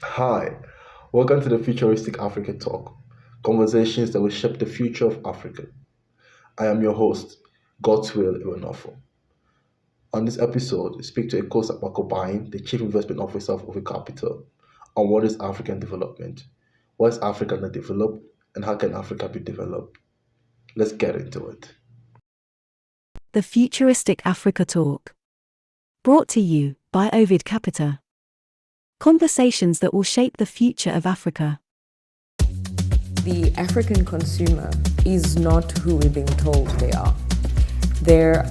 Hi, welcome to the Futuristic Africa Talk, conversations that will shape the future of Africa. I am your host, Godswill Iwenofu. On this episode, we speak to Ekos Akpokabayen, the Chief Investment Officer of Ovid Capita, on what is African development, why is Africa not developed, and how can Africa be developed. Let's get into it. The Futuristic Africa Talk. Brought to you by Ovid Capita. Conversations that will shape the future of Africa. The African consumer is not who we're being told they are. They're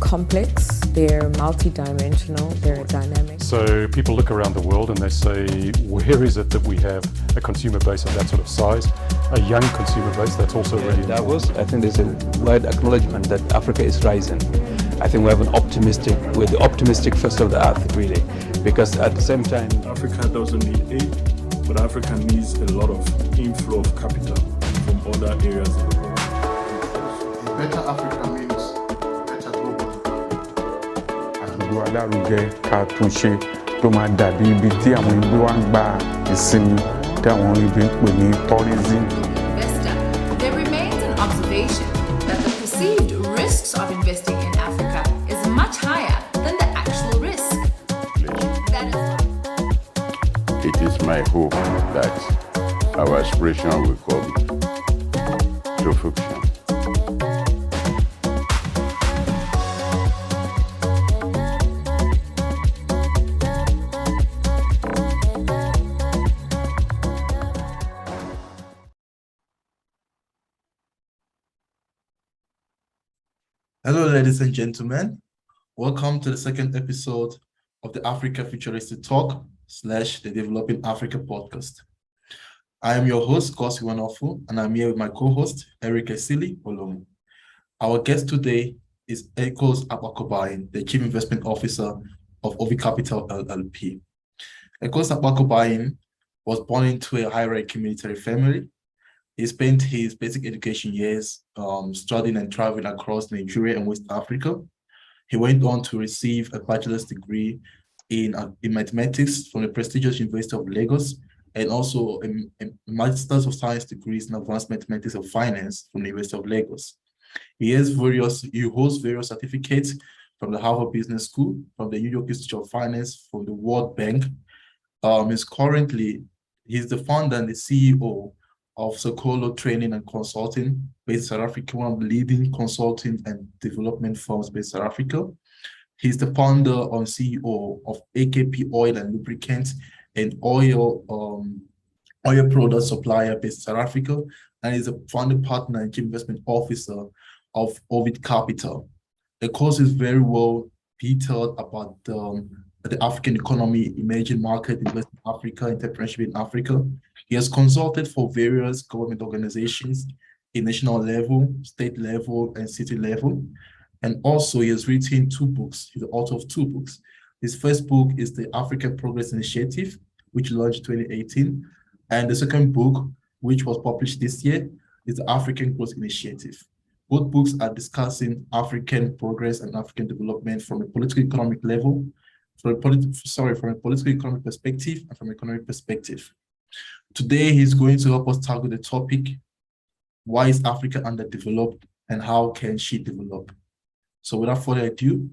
complex, they're multidimensional, they're dynamic. So people look around the world and they say, where is it that we have a consumer base of that sort of size, a young consumer base that's also ready? I think there's a wide acknowledgement that Africa is rising. I think we're the optimistic first of the earth, really, because at the same time, Africa doesn't need aid, but Africa needs a lot of inflow of capital from other areas of the world. Better Africa means better global. Àdúgbò alárugẹ ká tún ṣe tó máa dàbí ibi tí àwọn ibi wá ń gba ìsinmi tí àwọn ibi ń pè ní tourism. Investor, there remains an observation that the perceived risks of investing in Africa is much higher than the actual risk. It is my hope that our aspiration will come to fruition. Hello, ladies and gentlemen. Welcome to the second episode of the Africa Futuristic Talk / the Developing Africa podcast. I am your host, Godswill Iwenofu, and I'm here with my co-host, Esiri. Our guest today is Ekos Akpokabayen, the Chief Investment Officer of Ovid Capital LLP. Ekos Akpokabayen was born into a high-ranking military family. He spent his basic education years studying and traveling across Nigeria and West Africa. He went on to receive a bachelor's degree in mathematics from the prestigious University of Lagos, and also a Master's of Science degrees in Advanced Mathematics of Finance from the University of Lagos. He holds various certificates from the Harvard Business School, from the New York Institute of Finance, from the World Bank. He's the founder and the CEO of Sokolo Training and Consulting based in South Africa, one of the leading consulting and development firms based in South Africa. He's the founder and CEO of AKP Oil and Lubricants, an oil product supplier based in South Africa, and is a founding partner and chief investment officer of Ovid Capital. The course is very well detailed about the African economy, emerging market, investment in Africa, entrepreneurship in Africa. He has consulted for various government organizations in national level, state level, and city level. And also he has written 2 books. He's the author of 2 books. His first book is the African Progress Initiative, which launched 2018. And the second book, which was published this year, is the African Growth Initiative. Both books are discussing African progress and African development from a political economic level, from a political economic perspective and from an economic perspective. Today, he's going to help us tackle the topic, why is Africa underdeveloped and how can she develop? So without further ado,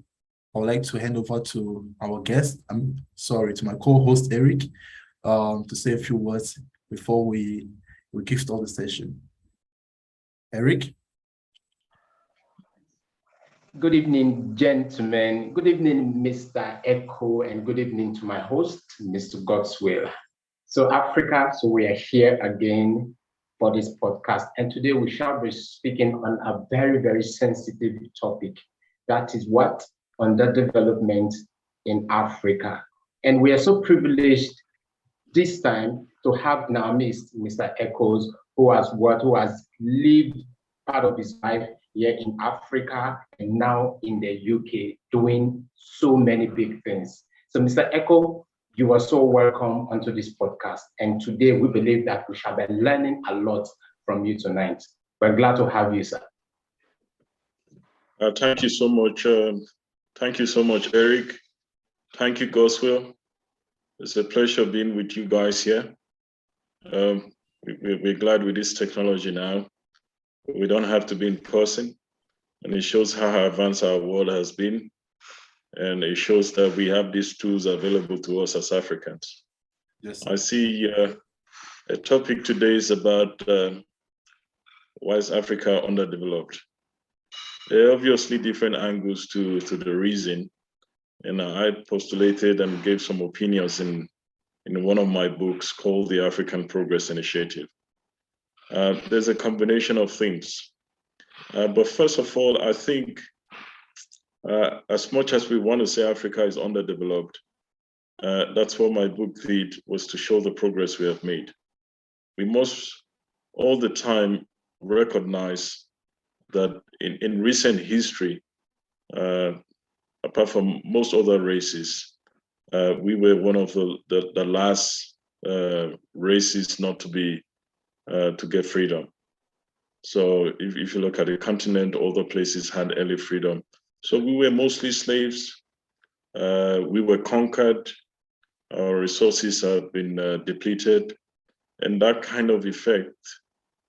I would like to hand over to our guest, to my co-host, Eric, to say a few words before we kickstart the session. Eric? Good evening, gentlemen. Good evening, Mr. Echo, and good evening to my host, Mr. Godswill. So Africa, so we are here again for this podcast. And today we shall be speaking on a very, very sensitive topic. That is what? Underdevelopment in Africa. And we are so privileged this time to have in our midst Mr. Ekos, who has lived part of his life here in Africa and now in the UK, doing so many big things. So Mr. Echo, you are so welcome onto this podcast. And today we believe that we shall be learning a lot from you tonight. We're glad to have you, sir. Thank you so much. Thank you so much, Eric. Thank you, Godswill. It's a pleasure being with you guys here. We're glad with this technology now. We don't have to be in person, and it shows how advanced our world has been. And it shows that we have these tools available to us as Africans. Yes. I see a topic today is about why is Africa underdeveloped? There are obviously different angles to the reason. And I postulated and gave some opinions in one of my books called the African Progress Initiative. There's a combination of things. But first of all, I think as much as we want to say Africa is underdeveloped, that's what my book did, was to show the progress we have made. We must all the time recognize that in recent history, apart from most other races, we were one of the last races not to be to get freedom. So if you look at the continent, other places had early freedom. So we were mostly slaves. We were conquered. Our resources have been depleted. And that kind of effect,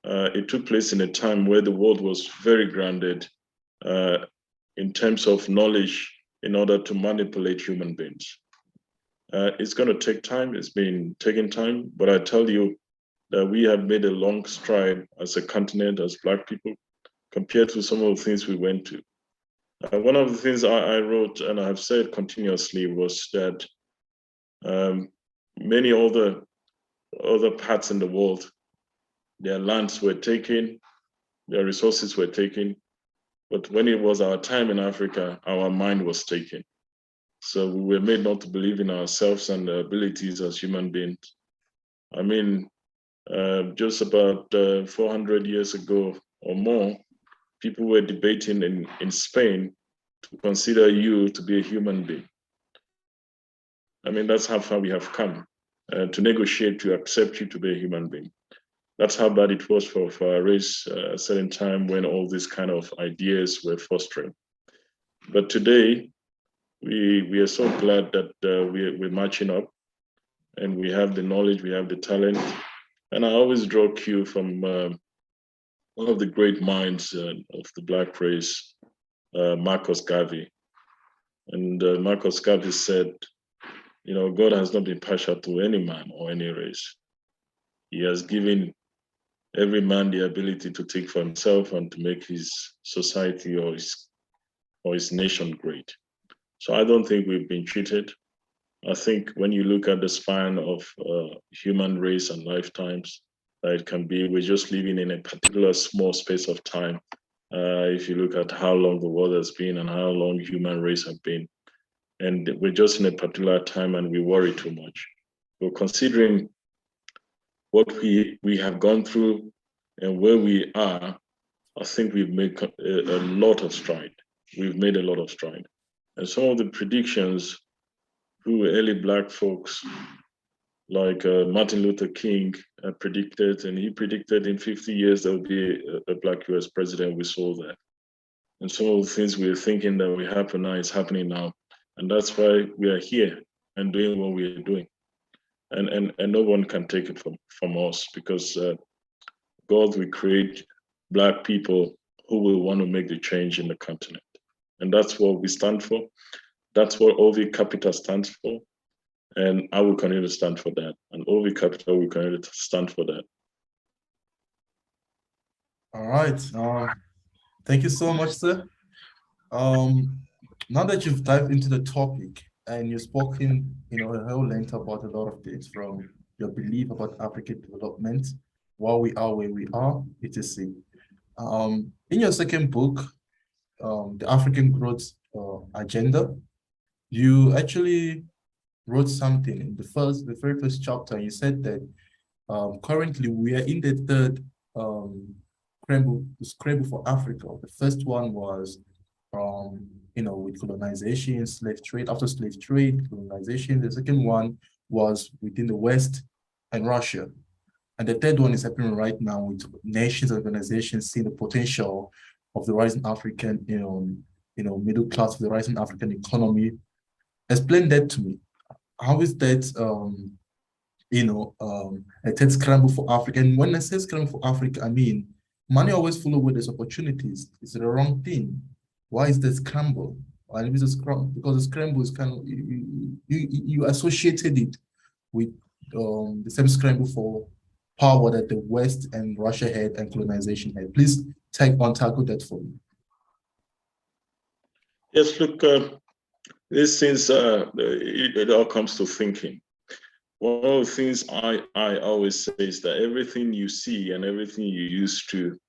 it took place in a time where the world was very grounded in terms of knowledge in order to manipulate human beings. It's going to take time. It's been taking time. But I tell you that we have made a long stride as a continent, as Black people, compared to some of the things we went to. One of the things I wrote, and I have said continuously, was that many other parts in the world, their lands were taken, their resources were taken, but when it was our time in Africa, our mind was taken. So we were made not to believe in ourselves and our abilities as human beings. I mean, just about 400 years ago or more, people were debating in Spain to consider you to be a human being. I mean, that's how far we have come, to negotiate to accept you to be a human being. That's how bad it was for our race at a certain time when all these kind of ideas were fostering. But today, we are so glad that we're marching up, and we have the knowledge, we have the talent. And I always draw cue from one of the great minds of the Black race, Marcus Garvey. And Marcus Garvey said, you know, God has not been partial to any man or any race. He has given every man the ability to think for himself and to make his society or his nation great. So I don't think we've been cheated. I think when you look at the span of human race and lifetimes that it can be, we're just living in a particular small space of time. If you look at how long the world has been and how long human race have been, and we're just in a particular time and we worry too much. But considering what we have gone through and where we are, I think we've made a lot of stride. We've made a lot of stride. And some of the predictions who early Black folks like Martin Luther King predicted, and he predicted in 50 years there will be a Black US president. We saw that. And some of the things we were thinking that will happen now is happening now. And that's why we are here and doing what we are doing. And no one can take it from us, because God will create Black people who will want to make the change in the continent. And that's what we stand for. That's what Ovid Capita stands for. And I will continue to stand for that. And Ovid Capita will continue to stand for that. All right. Thank you so much, sir. Now that you've dived into the topic and you've spoken, a whole length about a lot of things, from your belief about African development, why we are where we are, etc. In your second book, The African Growth Agenda, you actually wrote something in the very first chapter. You said that currently we are in the third scramble for Africa. The first one was with colonization, slave trade, after slave trade, colonization. The second one was within the West and Russia. And the third one is happening right now with nations, organizations seeing the potential of the rising African, middle class, the rising African economy. Explain that to me. how is that a third scramble for Africa? And when I say scramble for Africa, I mean money always follow where there's opportunities. It's the wrong thing. Why is the scramble? Why is the scramble? Because the scramble is kind of you associated it with the same scramble for power that the West and Russia had and colonization had. Please tackle that for me. Yes, look, these things, it all comes to thinking. One of the things I always say is that everything you see and everything you used to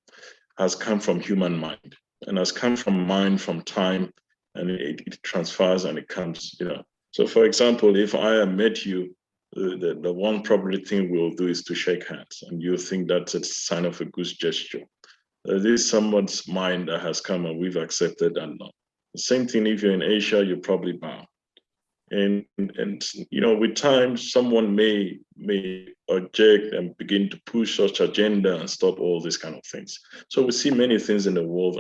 has come from human mind and has come from mind from time, and it transfers and it comes, So for example, if I met you, the one probably thing we'll do is to shake hands, and you think that's a sign of a good gesture. This is someone's mind that has come and we've accepted and not. The same thing if you're in Asia, you probably bow. And with time, someone may object and begin to push such agenda and stop all these kind of things. So we see many things in the world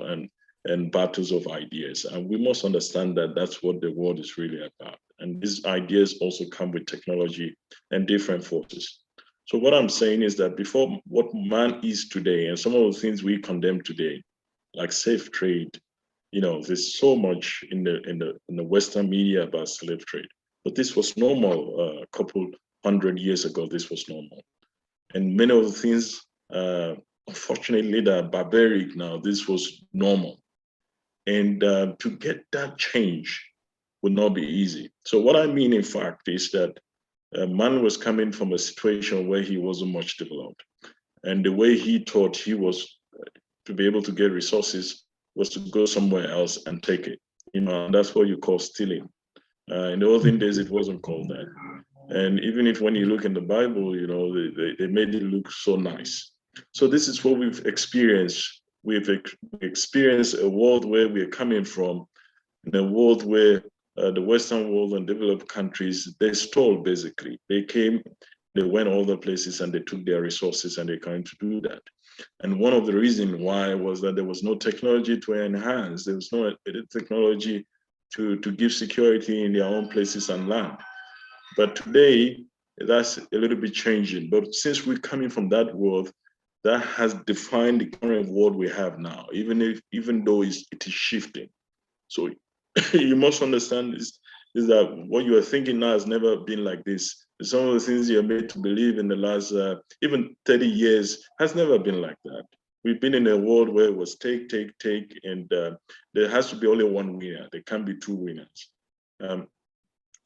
and battles of ideas, and we must understand that that's what the world is really about. And these ideas also come with technology and different forces. So what I'm saying is that before what man is today, and some of the things we condemn today, like safe trade, there's so much in the Western media about slave trade, but this was normal a couple 100 years ago. This was normal, and many of the things, unfortunately, that are barbaric now. This was normal, and to get that change would not be easy. So what I mean, in fact, is that man was coming from a situation where he wasn't much developed, and the way he thought he was to be able to get resources was to go somewhere else and take it. And that's what you call stealing. In the olden days, it wasn't called that. And even if when you look in the Bible, they made it look so nice. So this is what we've experienced. We've experienced a world where we're coming from, in a world where the Western world and developed countries, they stole basically. They came, they went all the places and they took their resources and they're trying to do that. And one of the reasons why was that there was no technology to enhance, there was no technology to give security in their own places and land. But today, that's a little bit changing. But since we're coming from that world, that has defined the current world we have now, even though it is shifting. So you must understand is that what you are thinking now has never been like this. Some of the things you're made to believe in the last even 30 years has never been like that. We've been in a world where it was take, and there has to be only one winner. There can't be two winners.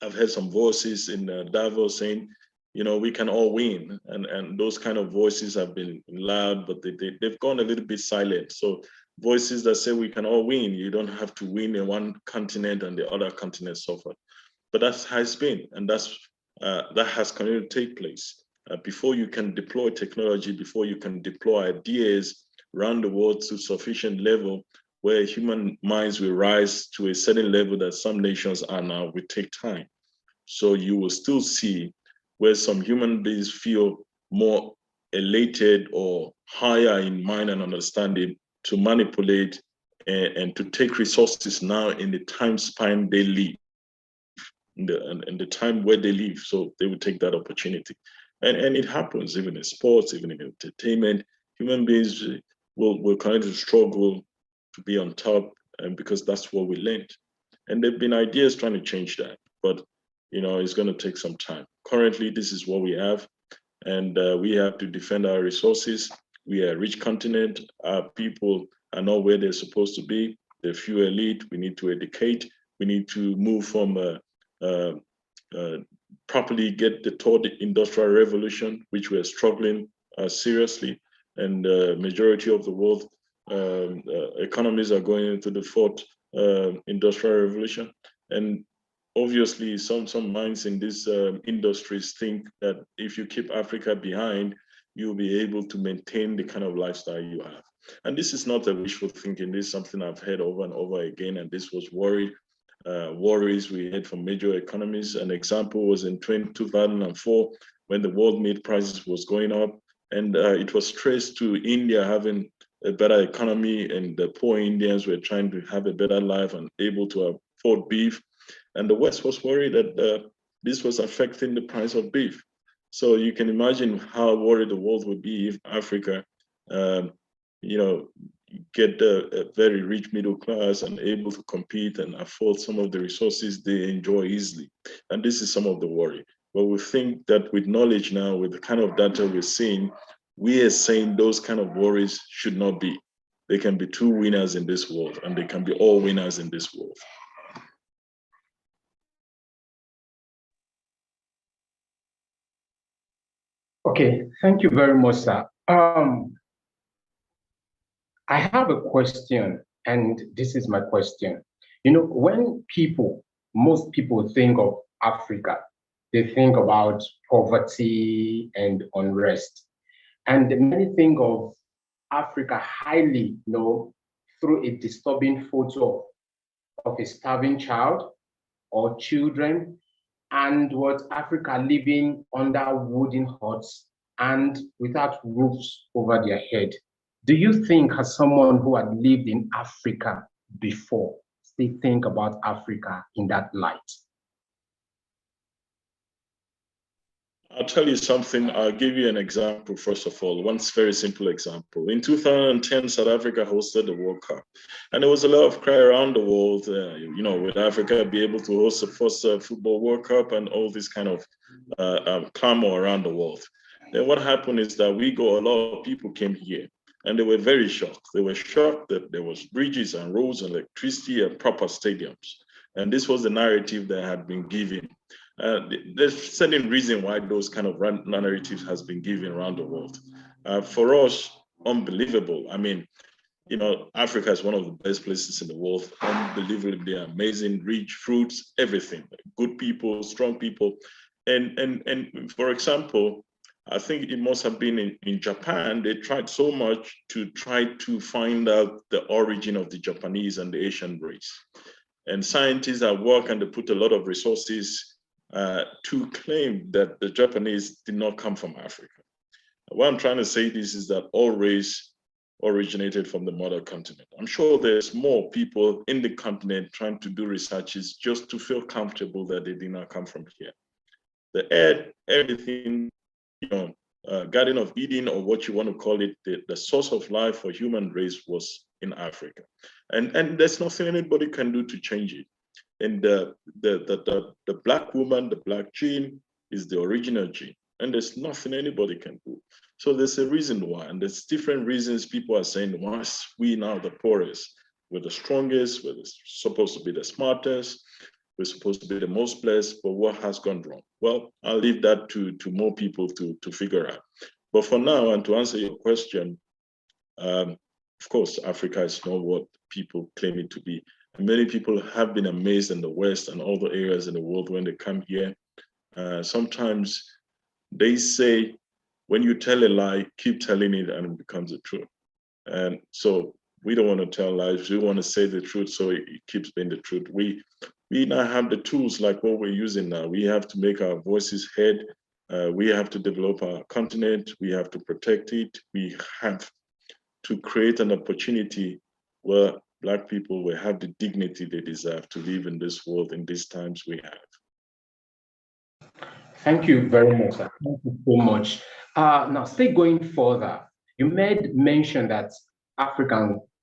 I've heard some voices in Davos saying, we can all win. And those kind of voices have been loud, but they've gone a little bit silent. So voices that say we can all win, you don't have to win in one continent and the other continent suffer. But that's how it's been, and that has continued to take place. Before you can deploy technology, before you can deploy ideas around the world to sufficient level where human minds will rise to a certain level that some nations are now, will take time. So you will still see where some human beings feel more elated or higher in mind and understanding to manipulate and to take resources now in the time span they live, in the time where they live. So they will take that opportunity. And it happens even in sports, even in entertainment. Human beings will kind of struggle to be on top, and because that's what we learned. And there've been ideas trying to change that, but it's going to take some time. Currently, this is what we have, and we have to defend our resources. We are a rich continent. Our people are not where they're supposed to be. They're few elite. We need to educate. We need to move from properly get the third industrial revolution, which we're struggling seriously. And the majority of the world economies are going into the fourth industrial revolution. And obviously, some minds in these industries think that if you keep Africa behind, you'll be able to maintain the kind of lifestyle you have. And this is not a wishful thinking. This is something I've heard over and over again, and this was worries we had from major economies. An example was in 2004 when the world meat prices was going up, and it was traced to India having a better economy, and the poor Indians were trying to have a better life and able to afford beef. And the West was worried that this was affecting the price of beef. So you can imagine how worried the world would be if Africa, get a very rich middle class and able to compete and afford some of the resources they enjoy easily. And this is some of the worry. But we think that with knowledge now, with the kind of data we're seeing, we are saying those kind of worries should not be. There can be two winners in this world, and they can be all winners in this world. Okay, thank you very much, sir. I have a question, and this is my question. When most people think of Africa, they think about poverty and unrest. And many think of Africa highly, through a disturbing photo of a starving child or children, and what Africa living under wooden huts and without roofs over their head. Do you think, as someone who had lived in Africa before, still think about Africa in that light? I'll tell you something. I'll give you an example, first of all, one very simple example. In 2010, South Africa hosted the World Cup. And there was a lot of cry around the world, would Africa be able to host the first football World Cup and all this kind of clamor around the world. Then what happened is that a lot of people came here and they were very shocked. They were shocked that there was bridges and roads and electricity and proper stadiums. And this was the narrative that had been given. There's certain reason why those kind of narratives has been given around the world. For us, unbelievable. I mean, Africa is one of the best places in the world. Unbelievably amazing, rich fruits, everything, good people, strong people. And for example, I think it must have been in Japan, they tried so much to try to find out the origin of the Japanese and the Asian race. And scientists at work, and they put a lot of resources to claim that the Japanese did not come from Africa. What I'm trying to say is that all race originated from the mother continent. I'm sure there's more people in the continent trying to do researches just to feel comfortable that they did not come from here. The air, everything, Garden of Eden, or what you want to call it, the source of life for human race was in Africa. And there's nothing anybody can do to change it. And the black woman, the black gene is the original gene. And there's nothing anybody can do. So there's a reason why, and there's different reasons people are saying, why we now the poorest? We're the strongest, we're supposed to be the smartest, we're supposed to be the most blessed, but what has gone wrong? Well, I'll leave that to more people to figure out. But for now, and to answer your question, of course, Africa is not what people claim it to be. And many people have been amazed in the West and other areas in the world when they come here. Sometimes they say, when you tell a lie, keep telling it and it becomes the truth. And so we don't want to tell lies. We want to say the truth so it keeps being the truth. We now have the tools like what we're using now. We have to make our voices heard. We have to develop our continent. We have to protect it. We have to create an opportunity where Black people will have the dignity they deserve to live in this world in these times we have. Thank you very much, sir. Thank you so much. Now, still going further, you made mention that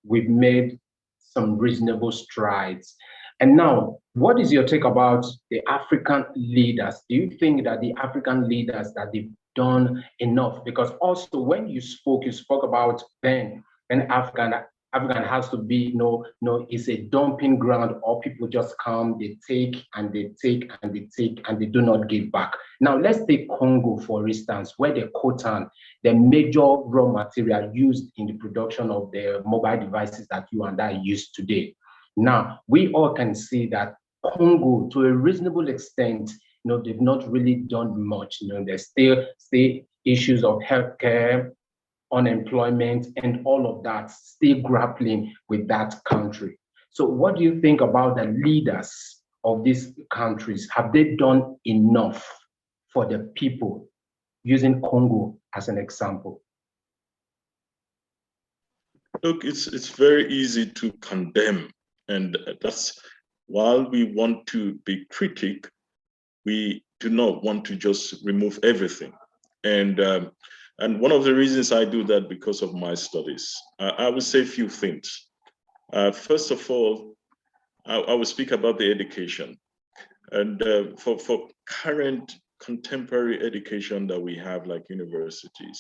we've made some reasonable strides. And now, what is your take about the African leaders? Do you think that the African leaders, that they've done enough? Because also when you spoke about then, and African has to be, it's a dumping ground, or people just come, they take and they take and they take and they do not give back. Now, let's take Congo, for instance, where the coltan, the major raw material used in the production of the mobile devices that you and I use today. Now, we all can see that Congo, to a reasonable extent, they've not really done much. There's still issues of healthcare, unemployment, and all of that, still grappling with that country. So what do you think about the leaders of these countries? Have they done enough for the people, using Congo as an example? Look, it's very easy to condemn. And that's, while we want to be critic, we do not want to just remove everything. And one of the reasons I do that because of my studies. I will say a few things. First of all, I will speak about the education. And for current contemporary education that we have, like universities,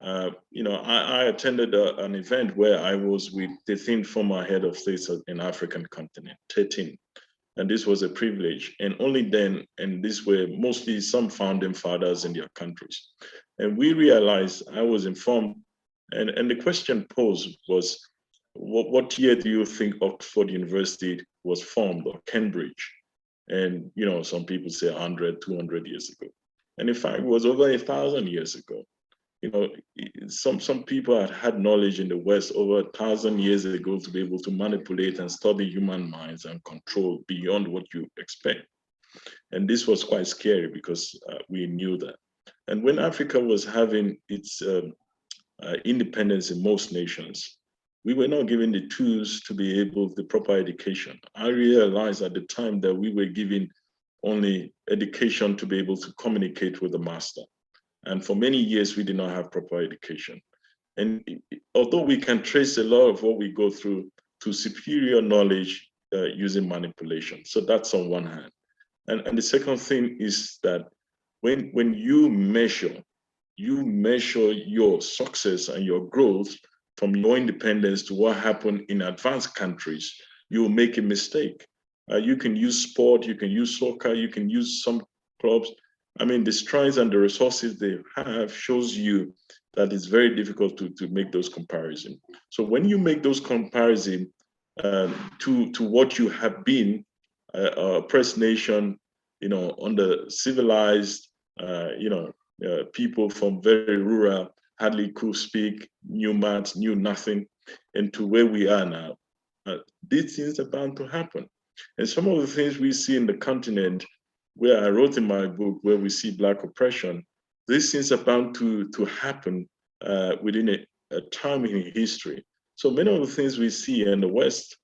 I attended an event where I was with the 13th former head of states in African continent, 13. And this was a privilege. And only then, and these were mostly some founding fathers in their countries. And we realized, I was informed, and the question posed was, what year do you think Oxford University was formed, or Cambridge? And, some people say 100, 200 years ago. And in fact, it was over 1,000 years ago. Some people had knowledge in the West over 1,000 years ago to be able to manipulate and study human minds and control beyond what you expect. And this was quite scary because we knew that. And when Africa was having its independence in most nations, we were not given the tools to be able to the proper education. I realized at the time that we were given only education to be able to communicate with the master. And for many years, we did not have proper education. And although we can trace a lot of what we go through to superior knowledge using manipulation. So that's on one hand. And the second thing is that when you measure your success and your growth from your independence to what happened in advanced countries, you will make a mistake. You can use sport, you can use soccer, you can use some clubs. I mean, the strengths and the resources they have shows you that it's very difficult to make those comparisons. So when you make those comparisons to what you have been, a oppressed nation, under civilized, people from very rural, hardly could speak, knew maths, knew nothing, and to where we are now, these things are bound to happen. And some of the things we see in the continent, where I wrote in my book, where we see Black oppression, these things are bound to happen within a time in history. So many of the things we see in the West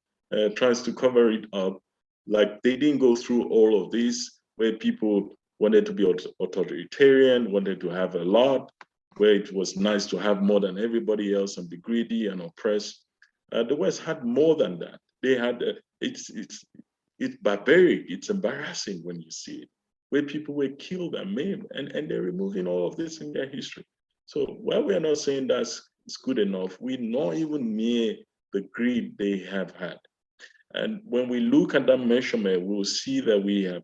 tries to cover it up, like they didn't go through all of this, where people wanted to be authoritarian, wanted to have a lot, where it was nice to have more than everybody else and be greedy and oppressed. The West had more than that. They had, it's barbaric, it's embarrassing when you see it, where people were killed and maimed, and they're removing all of this in their history. So while we're not saying that's good enough, we're not even near the greed they have had. And when we look at that measurement, we'll see that we have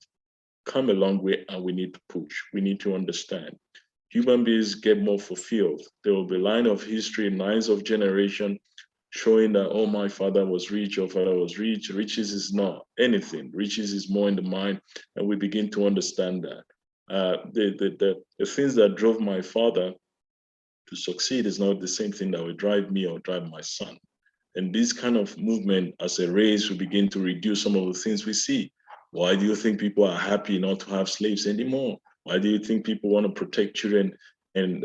come a long way and we need to push. We need to understand. Human beings get more fulfilled. There will be line of history, lines of generation showing that, oh, my father was rich, your father was rich. Riches is not anything. Riches is more in the mind, and we begin to understand that. The things that drove my father to succeed is not the same thing that will drive me or drive my son. And this kind of movement as a race will begin to reduce some of the things we see. Why do you think people are happy not to have slaves anymore? Why do you think people want to protect children and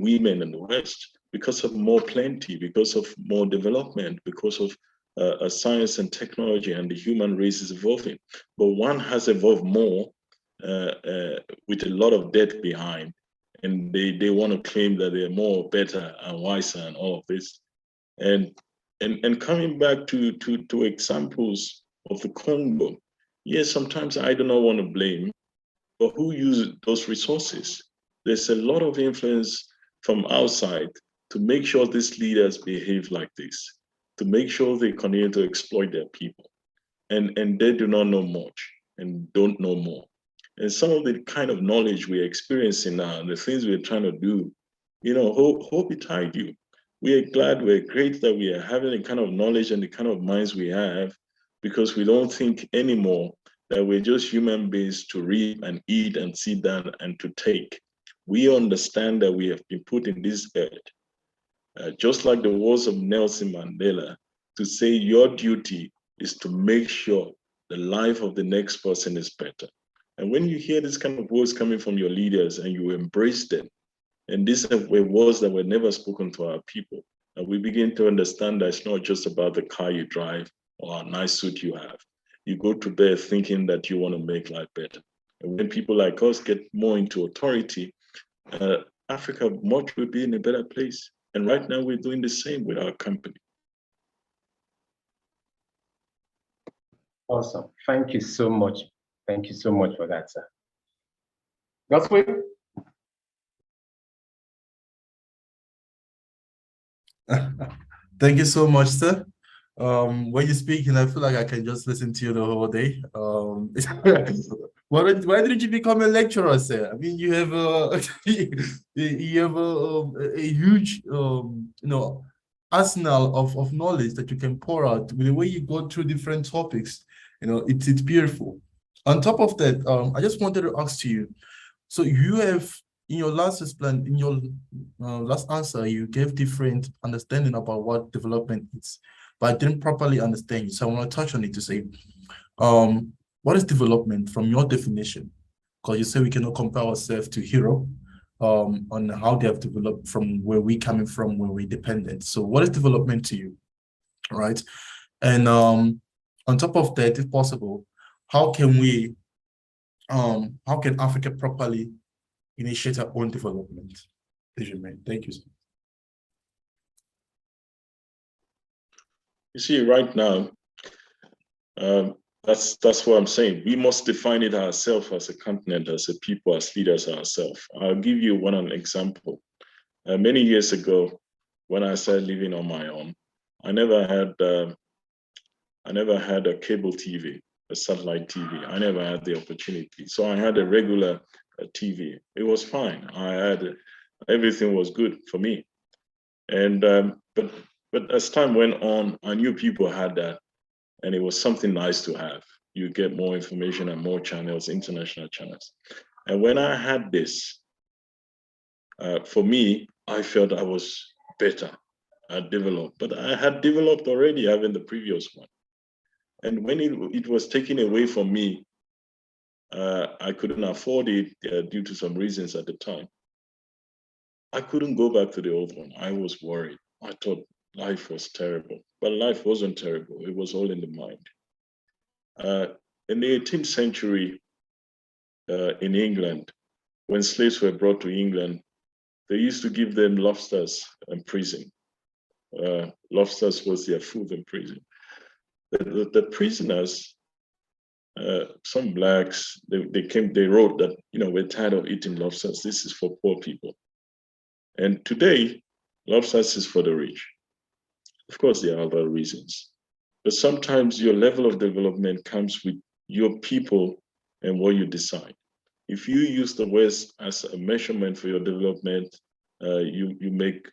women in the West? Because of more plenty, because of more development, because of science and technology, and the human race is evolving. But one has evolved more with a lot of debt behind, and they want to claim that they're more, better, and wiser, and all of this. And coming back to examples of the Congo, yes, sometimes I do not want to blame, but who uses those resources? There's a lot of influence from outside to make sure these leaders behave like this, to make sure they continue to exploit their people. And they do not know much and don't know more. And some of the kind of knowledge we're experiencing now, and the things we're trying to do, hope betide you. We are glad, we're great that we are having the kind of knowledge and the kind of minds we have, because we don't think anymore that we're just human beings to reap and eat and sit down and to take. We understand that we have been put in this earth, just like the words of Nelson Mandela, to say your duty is to make sure the life of the next person is better. And when you hear this kind of words coming from your leaders and you embrace them, and these were words that were never spoken to our people, and we begin to understand that it's not just about the car you drive or a nice suit you have. You go to bed thinking that you want to make life better. And when people like us get more into authority, Africa much will be in a better place. And right now we're doing the same with our company. Awesome. Thank you so much. Thank you so much for that, sir. Godswill? Thank you so much, sir. When you're speaking, I feel like I can just listen to you the whole day. Why didn't you become a lecturer, sir? I mean, you have a you have a huge arsenal of knowledge that you can pour out with the way you go through different topics. It's beautiful. On top of that, I just wanted to ask you. So you have in your last last answer, you gave different understanding about what development is, but I didn't properly understand you. So I want to touch on it to say, what is development from your definition? Because you say we cannot compare ourselves to Europe on how they have developed from where we coming from, where we're dependent. So what is development to you, right? And on top of that, if possible, how can Africa properly initiate our own development? Thank you, sir. You see, right now, that's what I'm saying. We must define it ourselves as a continent, as a people, as leaders ourselves. I'll give you one example. Many years ago, when I started living on my own, I never had a cable TV, a satellite TV. I never had the opportunity. So I had a regular TV. It was fine. Everything was good for me. And but as time went on, I knew people had that, and it was something nice to have. You get more information and more channels, international channels. And when I had this, for me, I felt I was better. I developed, but I had developed already having the previous one. And when it was taken away from me, I couldn't afford it due to some reasons at the time. I couldn't go back to the old one. I was worried. I thought life was terrible, but life wasn't terrible. It was all in the mind. In the 18th century in England, when slaves were brought to England, they used to give them lobsters in prison. Lobsters was their food in prison. The prisoners, some blacks, they wrote that, we're tired of eating lobsters. This is for poor people. And today, lobsters is for the rich. Of course, there are other reasons. But sometimes your level of development comes with your people and what you decide. If you use the West as a measurement for your development, you make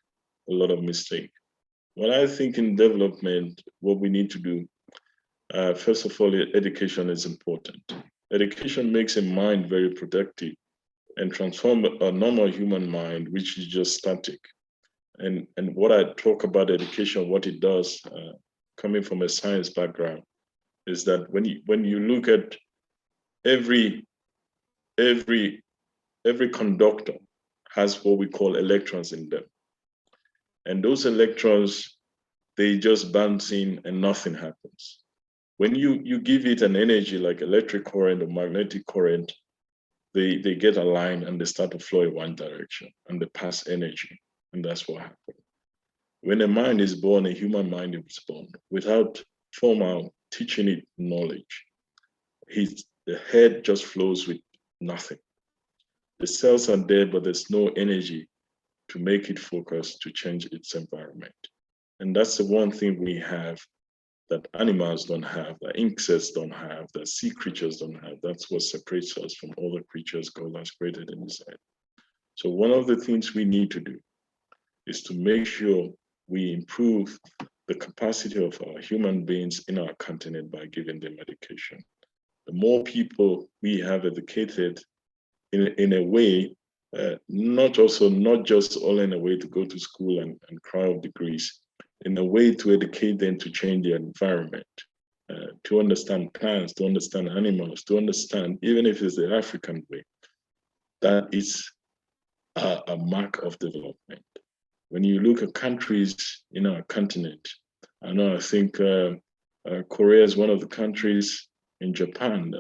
a lot of mistakes. What I think in development, what we need to do, first of all, education is important. Education makes a mind very productive and transform a normal human mind, which is just static. And what I talk about education, what it does, coming from a science background, is that when you look at every conductor has what we call electrons in them. And those electrons, they just bounce in and nothing happens. When you give it an energy like electric current or magnetic current, they get aligned and they start to flow in one direction and they pass energy. And that's what happens. When a mind is born, a human mind is born, without formal teaching it knowledge, the head just flows with nothing. The cells are there, but there's no energy to make it focus, to change its environment. And that's the one thing we have that animals don't have, that insects don't have, that sea creatures don't have. That's what separates us from all the creatures God has created in this earth. So one of the things we need to do is to make sure we improve the capacity of our human beings in our continent by giving them education. The more people we have educated in a way, not just all in a way to go to school and cry out degrees, in a way to educate them to change their environment, to understand plants, to understand animals, to understand, even if it's the African way, that is a mark of development. When you look at countries in our continent, I think Korea is one of the countries, in Japan,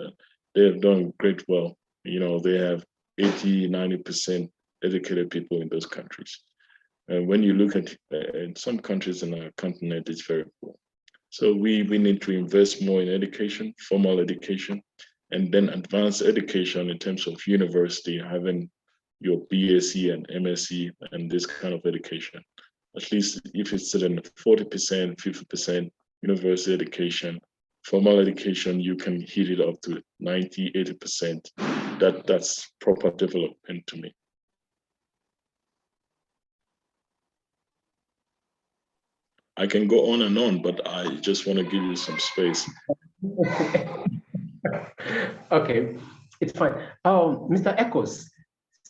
they have done great well They have 80, 90% educated people in those countries. And when you look at in some countries in our continent, it's very poor. So we need to invest more in education, formal education, and then advanced education in terms of university, having your BSc and MSc and this kind of education. At least if it's still in 40%, 50% university education, formal education, you can hit it up to 90, 80%. That's proper development to me. I can go on and on, but I just want to give you some space. Okay, it's fine. Mr. Ekos,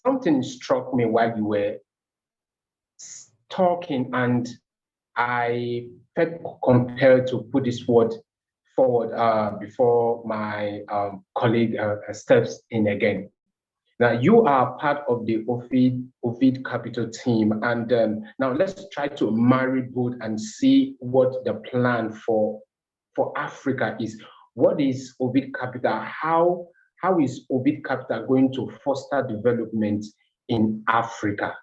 something struck me while you were talking, and I felt compelled to put this word forward before my colleague steps in again. Now, you are part of the Ovid Capital team, and now let's try to marry both and see what the plan for Africa is. What is Ovid Capital? How is Ovid Capital going to foster development in Africa?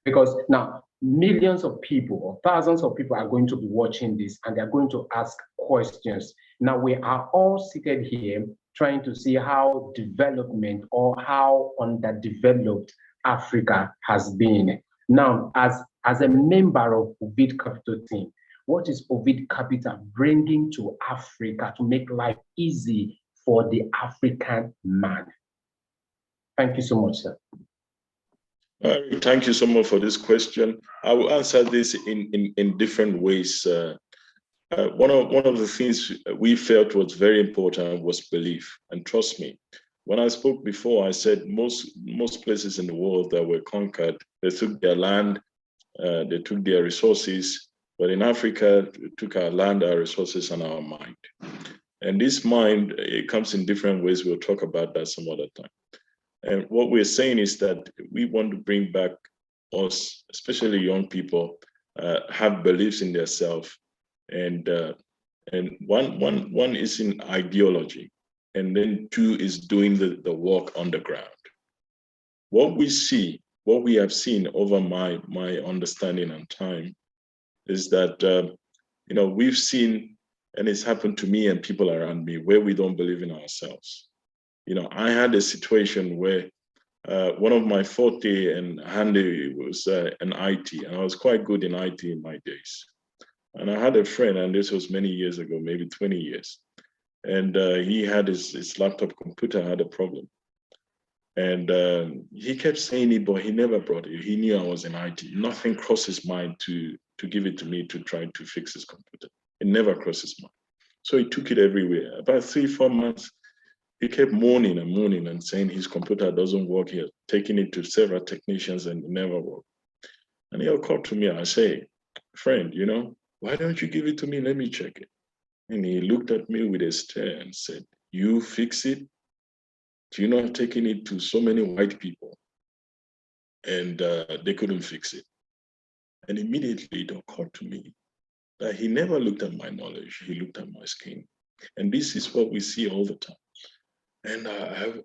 Because now millions of people or thousands of people are going to be watching this, and they're going to ask questions. Now, we are all seated here trying to see how development or how underdeveloped Africa has been. Now, as a member of Ovid Capital team, what is Ovid Capital bringing to Africa to make life easy for the African man? Thank you so much, sir. Thank you so much for this question. I will answer this in different ways. One of the things we felt was very important was belief. And trust me, when I spoke before, I said most places in the world that were conquered, they took their land, they took their resources, but in Africa, we took our land, our resources, and our mind. And this mind, it comes in different ways. We'll talk about that some other time. And what we're saying is that we want to bring back us, especially young people, have beliefs in themselves. And one is in ideology, and then two is doing the work on the ground. What we have seen over my understanding and time is that we've seen, and it's happened to me and people around me, where we don't believe in ourselves. I had a situation where one of my forte and handy was in IT, and I was quite good in IT in my days. And I had a friend, and this was many years ago, maybe 20 years. And he had his laptop computer had a problem. And he kept saying it, but he never brought it. He knew I was in IT. Nothing crossed his mind to give it to me to try to fix his computer. It never crossed his mind. So he took it everywhere. About 3-4 months, he kept moaning and saying his computer doesn't work here, taking it to several technicians and it never worked. And he'll call to me, I say, friend, why don't you give it to me? Let me check it. And he looked at me with a stare and said, you fix it? Do you know I've taken it to so many white people and they couldn't fix it? And immediately it occurred to me that he never looked at my knowledge, he looked at my skin. And this is what we see all the time. And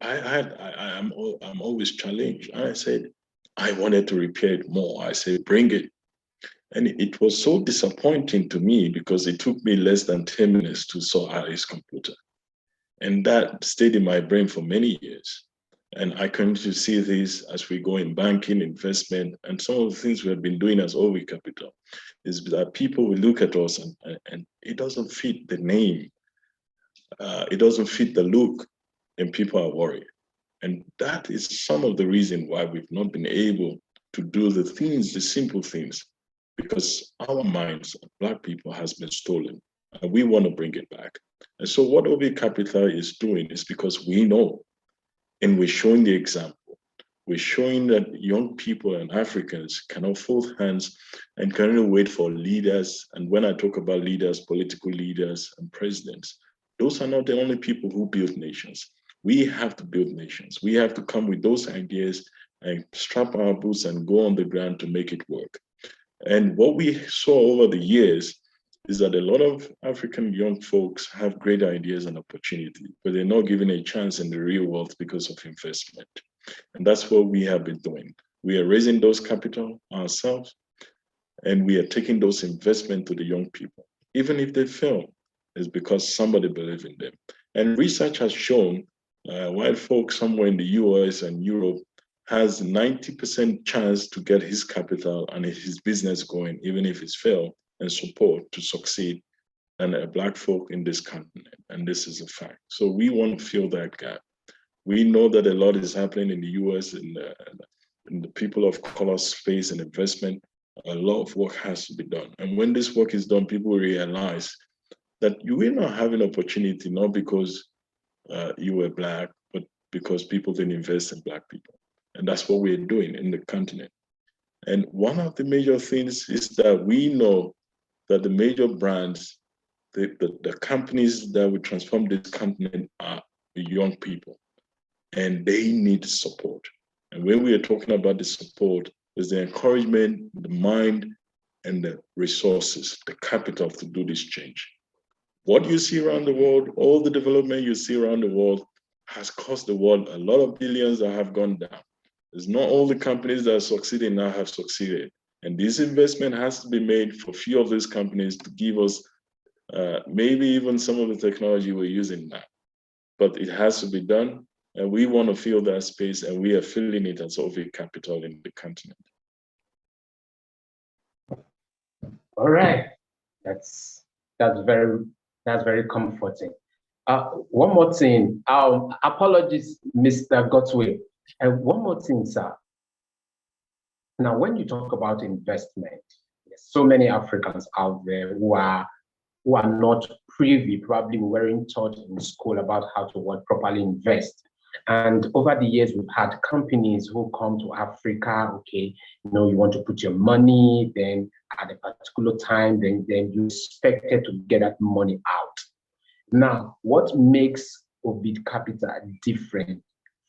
I'm always challenged. And I said, I wanted to repair it more. I said, bring it. And it was so disappointing to me because it took me less than 10 minutes to sort out his computer. And that stayed in my brain for many years. And I continue to see this as we go in banking, investment, and some of the things we have been doing as Ovid Capital is that people will look at us and it doesn't fit the name. It doesn't fit the look, and people are worried. And that is some of the reason why we've not been able to do the things, the simple things, because our minds, Black people, has been stolen, and we want to bring it back. And so what Ovid Capital is doing is because we know, and we're showing the example. We're showing that young people and Africans cannot fold hands and cannot wait for leaders. And when I talk about leaders, political leaders and presidents, those are not the only people who build nations. We have to build nations. We have to come with those ideas and strap our boots and go on the ground to make it work. And what we saw over the years is that a lot of African young folks have great ideas and opportunity, but they're not given a chance in the real world because of investment. And that's what we have been doing. We are raising those capital ourselves, and we are taking those investment to the young people. Even if they fail, it's because somebody believes in them. And research has shown while folks somewhere in the US and Europe has 90% chance to get his capital and his business going, even if it's failed, and support to succeed, and a Black folk in this continent. And this is a fact. So we want to fill that gap. We know that a lot is happening in the US in the people of color space and investment. A lot of work has to be done. And when this work is done, people realize that you will not have an opportunity, not because you were Black, but because people didn't invest in Black people. And that's what we're doing in the continent. And one of the major things is that we know that the major brands, the companies that will transform this continent are the young people, and they need support. And when we are talking about the support, there's the encouragement, the mind, and the resources, the capital to do this change. What you see around the world, all the development you see around the world has cost the world a lot of billions that have gone down. It's not all the companies that are succeeding now have succeeded. And this investment has to be made for a few of these companies to give us maybe even some of the technology we're using now. But it has to be done. And we want to fill that space, and we are filling it as Ovid Capital in the continent. All right. That's very comforting. One more thing. Apologies, Mr. Godswill. And one more thing, sir. Now, when you talk about investment, there's so many Africans out there who are not privy, probably weren't taught in school about how to properly invest. And over the years, we've had companies who come to Africa, okay, you want to put your money, then at a particular time, then you expected to get that money out. Now, what makes Ovid Capita different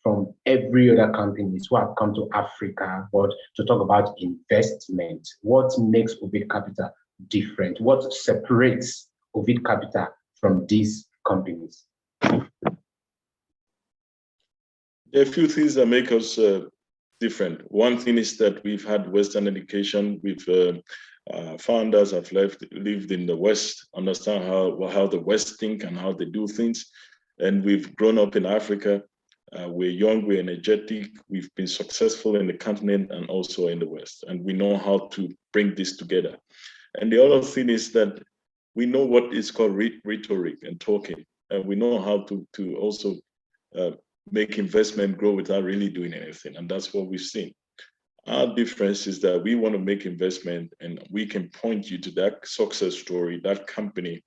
from every other companies who have come to Africa, but to talk about investment? What makes Ovid Capita different? What separates Ovid Capita from these companies? There are a few things that make us different. One thing is that we've had Western education. Founders have lived in the West, understand how the West think and how they do things. And we've grown up in Africa. We're young, we're energetic, we've been successful in the continent and also in the West. And we know how to bring this together. And the other thing is that we know what is called rhetoric and talking. And we know how to also make investment grow without really doing anything. And that's what we've seen. Our difference is that we want to make investment, and we can point you to that success story, that company,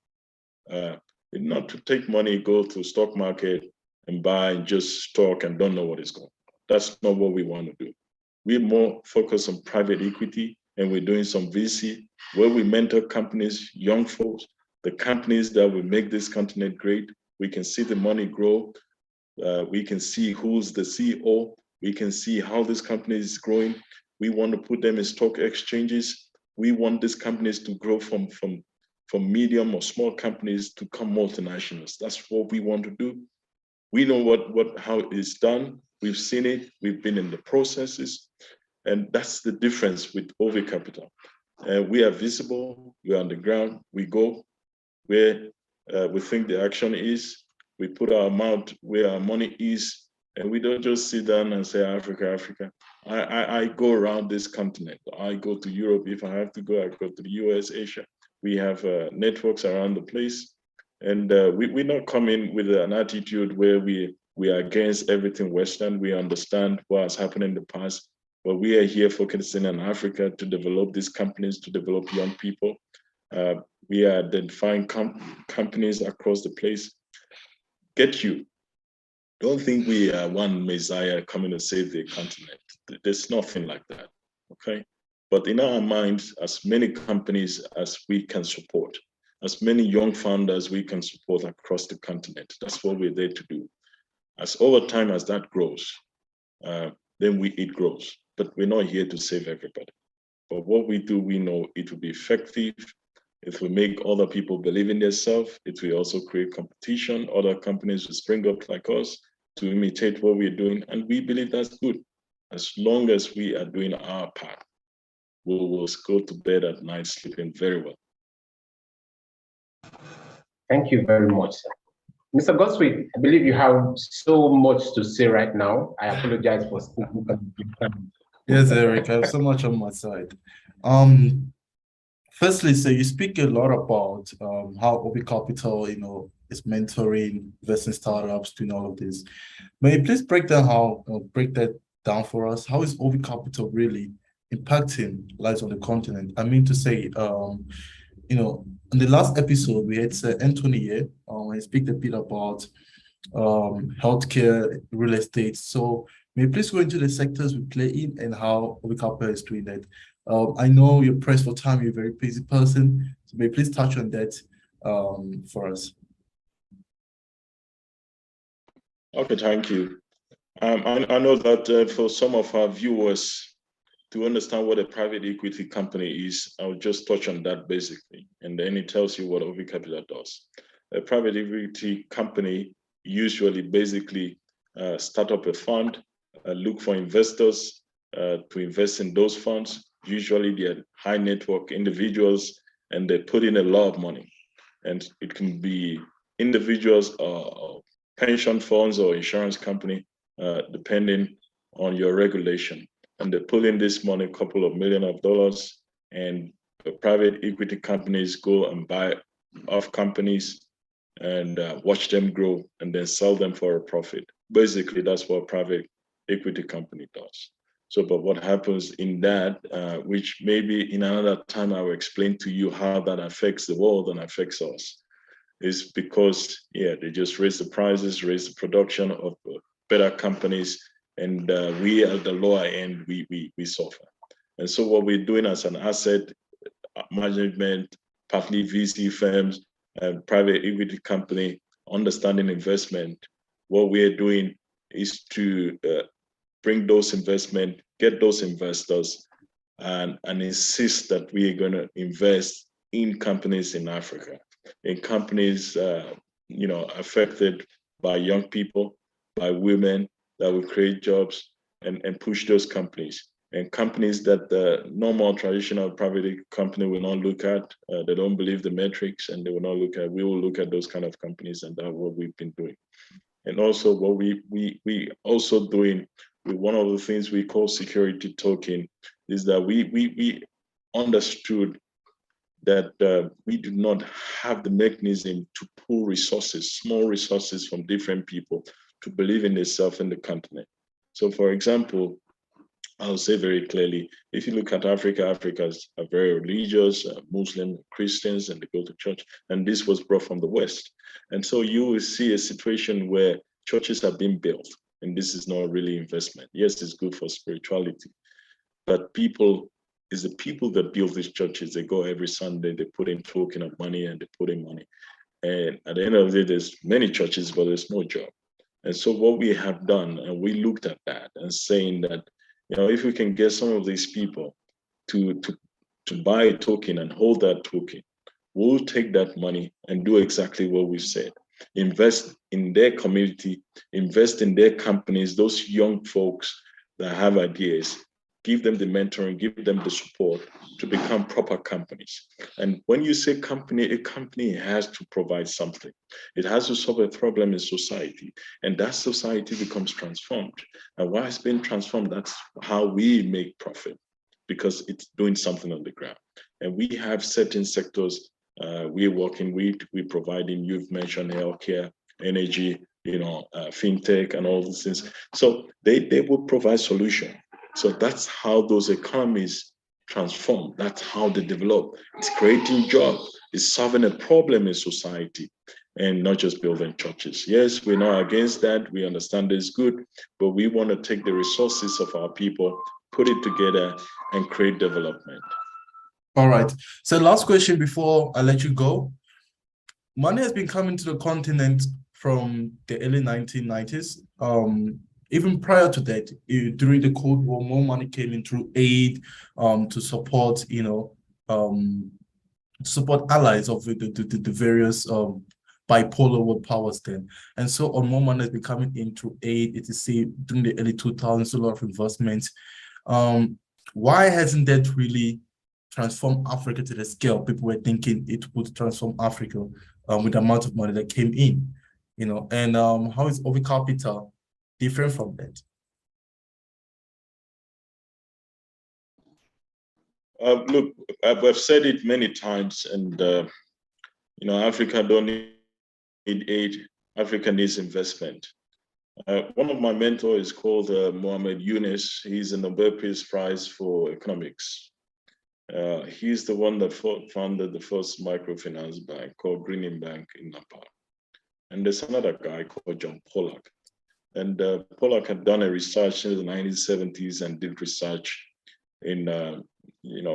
not to take money, go to stock market and buy just stock and don't know what is going on. That's not what we want to do. We're more focused on private equity, and we're doing some VC where we mentor companies, young folks, the companies that will make this continent great. We can see the money grow. We can see who's the CEO. We can see how this company is growing. We want to put them in stock exchanges. We want these companies to grow from medium or small companies to become multinationals. That's what we want to do. We know how it's done. We've seen it. We've been in the processes. And that's the difference with Ovid Capital. We are visible. We're on the ground. We go where we think the action is. We put our mouth where our money is, and we don't just sit down and say, Africa, Africa. I go around this continent. I go to Europe. If I have to go, I go to the US, Asia. We have networks around the place. And we're not coming with an attitude where we are against everything Western. We understand what has happened in the past, but we are here focusing on Africa to develop these companies, to develop young people. We are identifying companies across the place. Get you. Don't think we are one Messiah coming to save the continent. There's nothing like that, okay? But in our minds, as many companies as we can support, as many young founders we can support across the continent, that's what we're there to do. As over time, as that grows, then it grows. But we're not here to save everybody. But what we do, we know it will be effective, It will make other people believe in themselves. It will also create competition. Other companies will spring up like us to imitate what we're doing. And we believe that's good. As long as we are doing our part, we will go to bed at night sleeping very well. Thank you very much, sir. Mr. Godswill, I believe you have so much to say right now. I apologize for speaking. Yes, Eric, I have so much on my side. Firstly, so you speak a lot about how Ovid Capital, is mentoring, investing startups, doing all of this. May you please break that down for us? How is Ovid Capital really impacting lives on the continent? I mean to say, in the last episode, we had Anthony here. I speak a bit about healthcare, real estate. So may you please go into the sectors we play in and how Ovid Capital is doing that. I know you're pressed for time, you're a very busy person. So may you please touch on that for us. Okay, thank you. I know that for some of our viewers, to understand what a private equity company is, I'll just touch on that basically, and then it tells you what Ovid Capital does. A private equity company usually basically start up a fund, look for investors to invest in those funds. Usually they're high network individuals, and they put in a lot of money. And it can be individuals or pension funds or insurance company, depending on your regulation. And they pull in this money, a couple of million of dollars, and the private equity companies go and buy off companies and watch them grow and then sell them for a profit. Basically, that's what a private equity company does. So, but what happens in that, which maybe in another time I will explain to you how that affects the world and affects us, is because, they just raise the prices, raise the production of better companies, and we at the lower end, we suffer. And so what we're doing as an asset management, partly VC firms, and private equity company, understanding investment, what we're doing is to bring those investment, get those investors, and insist that we are going to invest in companies in Africa, in companies affected by young people, by women, that will create jobs and push those companies. And companies that the normal traditional private company will not look at, they don't believe the metrics, and they will not look at, we will look at those kind of companies, and that's what we've been doing. And also what we also doing with one of the things we call security token is that we understood that we do not have the mechanism to pull resources, small resources from different people to believe in themselves in the continent. So for example, I'll say very clearly, if you look at Africa, Africans are very religious, Muslim, Christians, and they go to church, and this was brought from the West. And so you will see a situation where churches are being built, and this is not really investment. Yes, it's good for spirituality, but it's the people that build these churches. They go every Sunday, they put in token of money, and they put in money. And at the end of the day, there's many churches, but there's no job. And so what we have done, and we looked at that and saying that, if we can get some of these people to buy a token and hold that token, we'll take that money and do exactly what we said. Invest in their community, invest in their companies, those young folks that have ideas, give them the mentoring, give them the support to become proper companies. And when you say company, a company has to provide something. It has to solve a problem in society, and that society becomes transformed. And while it's been transformed, that's how we make profit, because it's doing something on the ground. And we have certain sectors we're working with, we're providing, you've mentioned healthcare, energy, fintech and all these things. So they will provide solution. So that's how those economies transform. That's how they develop. It's creating jobs. It's solving a problem in society, and not just building churches. Yes, we're not against that. We understand it's good, but we want to take the resources of our people, put it together, and create development. All right. So last question before I let you go. Money has been coming to the continent from the early 1990s. Even prior to that, during the Cold War, more money came in through aid to support, support allies of the various bipolar world powers then. And so on more money is becoming into aid, it is say during the early 2000s, a lot of investments. Why hasn't that really transformed Africa to the scale people were thinking it would transform Africa with the amount of money that came in, and how is Ovid Capita different from that? Look, I've said it many times, and Africa don't need aid. Africa needs investment. One of my mentors is called Mohamed Yunus. He's a Nobel Peace Prize for economics. He's the one that founded the first microfinance bank called Greening Bank in Nepal. And there's another guy called John Pollack. And Pollack had done a research in the 1970s and did research in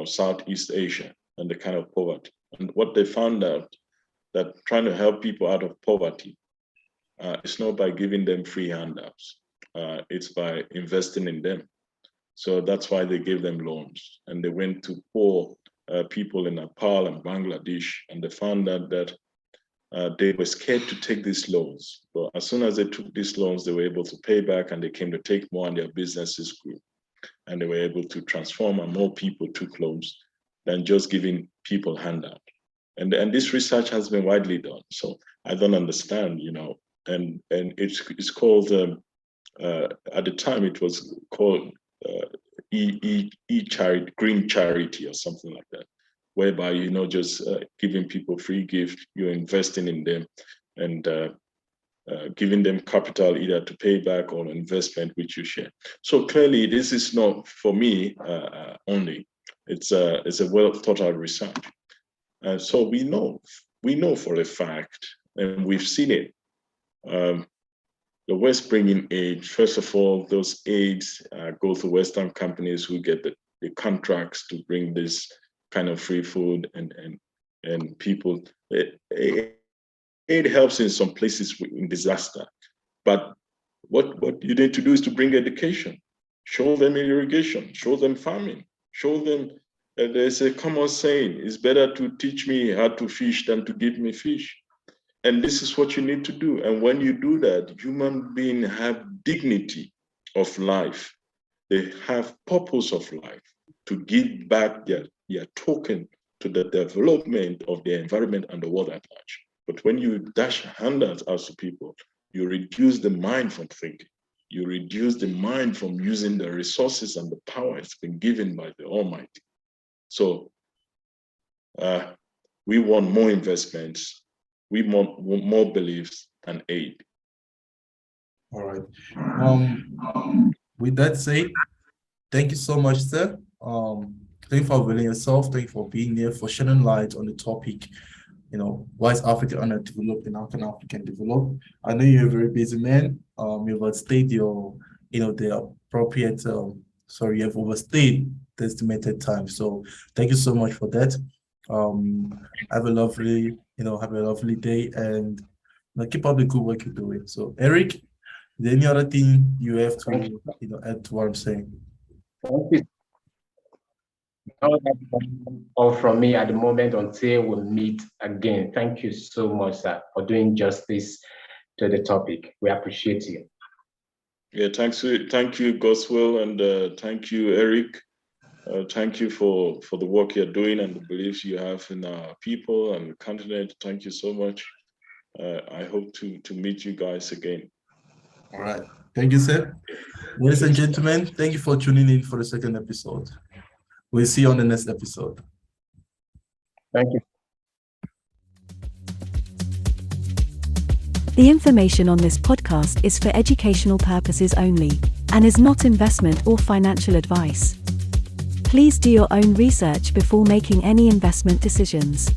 Southeast Asia and the kind of poverty. And what they found out that trying to help people out of poverty, it's not by giving them free handouts. It's by investing in them. So that's why they gave them loans. And they went to poor people in Nepal and Bangladesh, and they found out that they were scared to take these loans. But as soon as they took these loans, they were able to pay back, and they came to take more, and their businesses grew. And they were able to transform, and more people took loans than just giving people handout. And this research has been widely done. So I don't understand, and it's called, at the time it was called green charity or something like that, whereby you're not just giving people free gift, you're investing in them and giving them capital either to pay back or investment which you share. So clearly this is not for me only, it's a well thought out research. So we know for a fact, and we've seen it, the West bringing aid. First of all, those aids go to Western companies who get the contracts to bring this kind of free food and people. Aid helps in some places in disaster, but what you need to do is to bring education, show them irrigation, show them farming, show them. There's a common saying: it's better to teach me how to fish than to give me fish. And this is what you need to do. And when you do that, human beings have dignity of life. They have purpose of life to give back their token to the development of the environment and the world at large. But when you dash handouts out to people, you reduce the mind from thinking. You reduce the mind from using the resources and the power it's been given by the Almighty. So we want more investments. We want more beliefs and aid. All right. With that said, thank you so much, sir. Thank you for availing yourself. Thank you for being here, for shedding light on the topic. Why is Africa underdeveloped and how can Africa develop? I know you're a very busy man. You've overstayed your, the appropriate. You have overstayed the estimated time. So thank you so much for that. Have a lovely day, and keep up the good work you're doing. So Eric, is there any other thing you have to add to what I'm saying? Thank you. All from me at the moment until we meet again. Thank you so much, sir, for doing justice to the topic. We appreciate you. Yeah, thank you, Godswill, and thank you, Eric. Thank you for the work you're doing and the beliefs you have in our people and the continent. Thank you so much. I hope to meet you guys again. All right. Thank you, sir. Ladies and gentlemen, thank you for tuning in for the second episode. We'll see you on the next episode. Thank you. The information on this podcast is for educational purposes only and is not investment or financial advice. Please do your own research before making any investment decisions.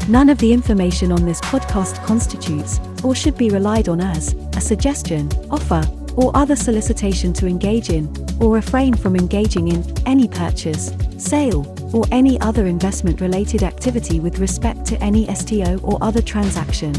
None of the information on this podcast constitutes or should be relied on as a suggestion, offer, or other solicitation to engage in or refrain from engaging in any purchase, sale, or any other investment-related activity with respect to any STO or other transaction.